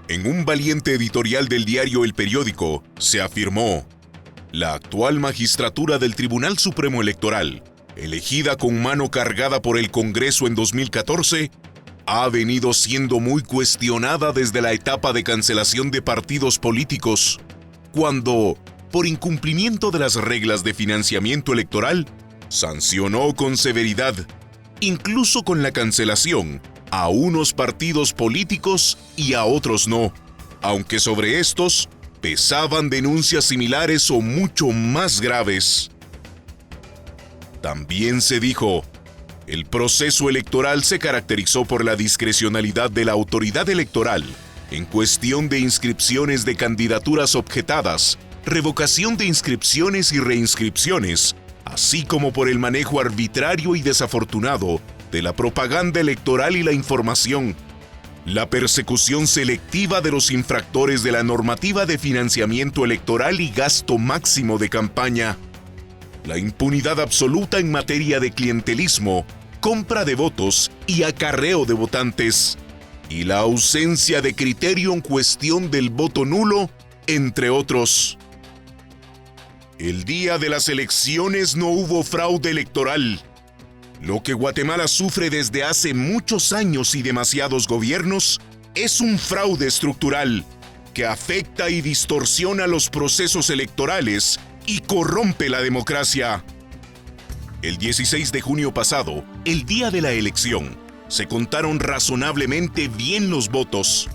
En un valiente editorial del diario El Periódico, se afirmó: la actual magistratura del Tribunal Supremo Electoral, elegida con mano cargada por el Congreso en 2014, ha venido siendo muy cuestionada desde la etapa de cancelación de partidos políticos, cuando, por incumplimiento de las reglas de financiamiento electoral, sancionó con severidad, incluso con la cancelación, a unos partidos políticos y a otros no, aunque sobre estos pesaban denuncias similares o mucho más graves. También se dijo: el proceso electoral se caracterizó por la discrecionalidad de la autoridad electoral en cuestión de inscripciones de candidaturas objetadas, revocación de inscripciones y reinscripciones, así como por el manejo arbitrario y desafortunado de la propaganda electoral y la información, la persecución selectiva de los infractores de la normativa de financiamiento electoral y gasto máximo de campaña, la impunidad absoluta en materia de clientelismo, compra de votos y acarreo de votantes, y la ausencia de criterio en cuestión del voto nulo, entre otros. El día de las elecciones no hubo fraude electoral. Lo que Guatemala sufre desde hace muchos años y demasiados gobiernos es un fraude estructural que afecta y distorsiona los procesos electorales y corrompe la democracia. El 16 de junio pasado, el día de la elección, se contaron razonablemente bien los votos.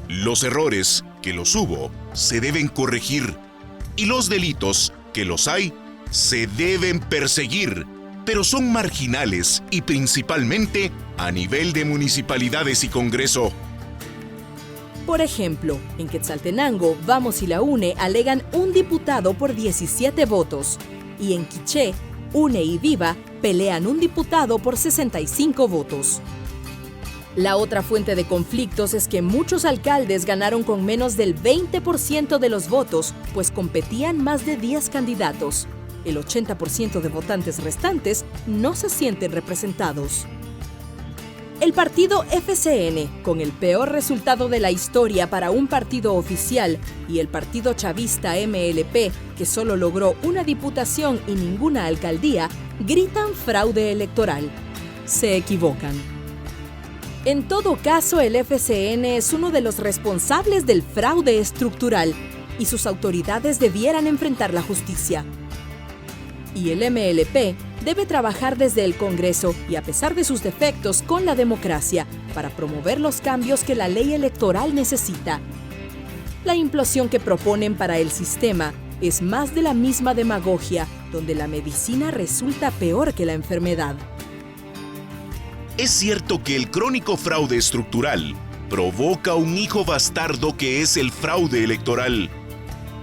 Los errores, que los hubo, se deben corregir, y los delitos, que los hay, se deben perseguir, pero son marginales y principalmente a nivel de municipalidades y Congreso. Por ejemplo, en Quetzaltenango, Vamos y la UNE alegan un diputado por 17 votos, y en Quiché, UNE y Viva pelean un diputado por 65 votos. La otra fuente de conflictos es que muchos alcaldes ganaron con menos del 20% de los votos, pues competían más de 10 candidatos. El 80% de votantes restantes no se sienten representados. El partido FCN, con el peor resultado de la historia para un partido oficial, y el partido chavista MLP, que solo logró una diputación y ninguna alcaldía, gritan fraude electoral. Se equivocan. En todo caso, el FCN es uno de los responsables del fraude estructural, y sus autoridades debieran enfrentar la justicia. Y el MLP debe trabajar desde el Congreso y, a pesar de sus defectos, con la democracia, para promover los cambios que la ley electoral necesita. La implosión que proponen para el sistema es más de la misma demagogia, donde la medicina resulta peor que la enfermedad. Es cierto que el crónico fraude estructural provoca un hijo bastardo que es el fraude electoral,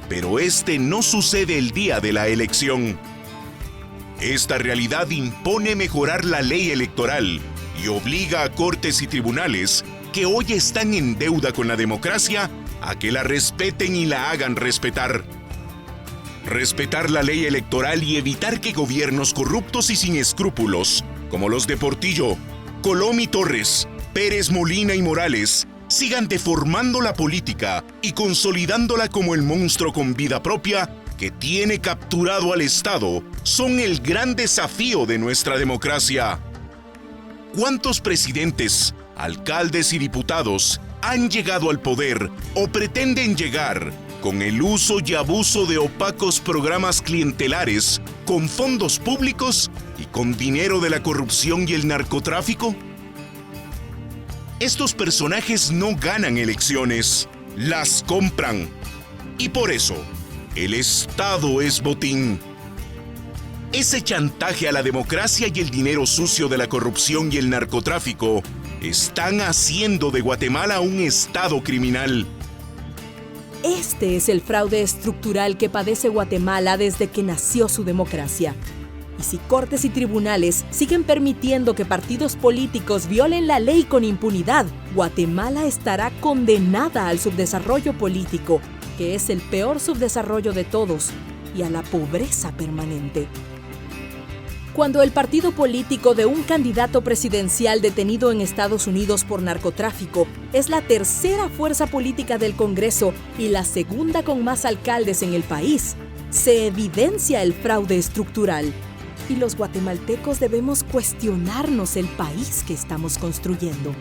pero este no sucede el día de la elección. Esta realidad impone mejorar la ley electoral y obliga a cortes y tribunales que hoy están en deuda con la democracia a que la respeten y la hagan respetar. Respetar la ley electoral y evitar que gobiernos corruptos y sin escrúpulos, como los de Portillo, Colom y Torres, Pérez Molina y Morales, sigan deformando la política y consolidándola como el monstruo con vida propia que tiene capturado al Estado, son el gran desafío de nuestra democracia. ¿Cuántos presidentes, alcaldes y diputados han llegado al poder o pretenden llegar con el uso y abuso de opacos programas clientelares, con fondos públicos y con dinero de la corrupción y el narcotráfico? Estos personajes no ganan elecciones, las compran. Y por eso, el Estado es botín. Ese chantaje a la democracia y el dinero sucio de la corrupción y el narcotráfico están haciendo de Guatemala un Estado criminal. Este es el fraude estructural que padece Guatemala desde que nació su democracia. Y si cortes y tribunales siguen permitiendo que partidos políticos violen la ley con impunidad, Guatemala estará condenada al subdesarrollo político, que es el peor subdesarrollo de todos, y a la pobreza permanente. Cuando el partido político de un candidato presidencial detenido en Estados Unidos por narcotráfico es la tercera fuerza política del Congreso y la segunda con más alcaldes en el país, se evidencia el fraude estructural. Y los guatemaltecos debemos cuestionarnos el país que estamos construyendo.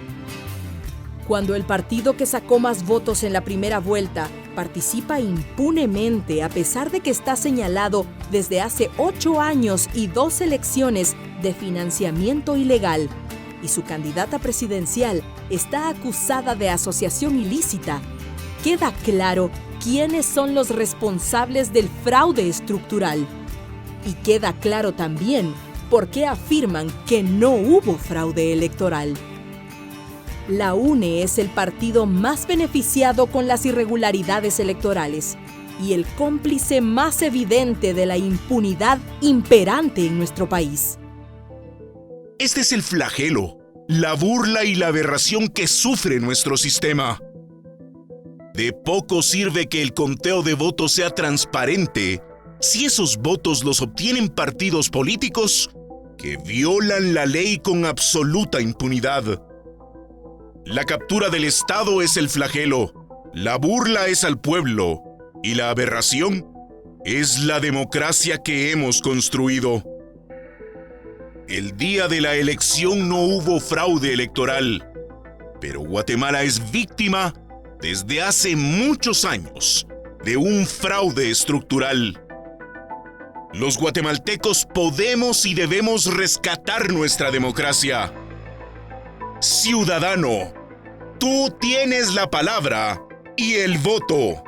Cuando el partido que sacó más votos en la primera vuelta participa impunemente a pesar de que está señalado desde hace 8 años y 2 elecciones de financiamiento ilegal, y su candidata presidencial está acusada de asociación ilícita, queda claro quiénes son los responsables del fraude estructural. Y queda claro también por qué afirman que no hubo fraude electoral. La UNE es el partido más beneficiado con las irregularidades electorales y el cómplice más evidente de la impunidad imperante en nuestro país. Este es el flagelo, la burla y la aberración que sufre nuestro sistema. De poco sirve que el conteo de votos sea transparente si esos votos los obtienen partidos políticos que violan la ley con absoluta impunidad. La captura del Estado es el flagelo, la burla es al pueblo y la aberración es la democracia que hemos construido. El día de la elección no hubo fraude electoral, pero Guatemala es víctima desde hace muchos años de un fraude estructural. Los guatemaltecos podemos y debemos rescatar nuestra democracia. Ciudadano, tú tienes la palabra y el voto.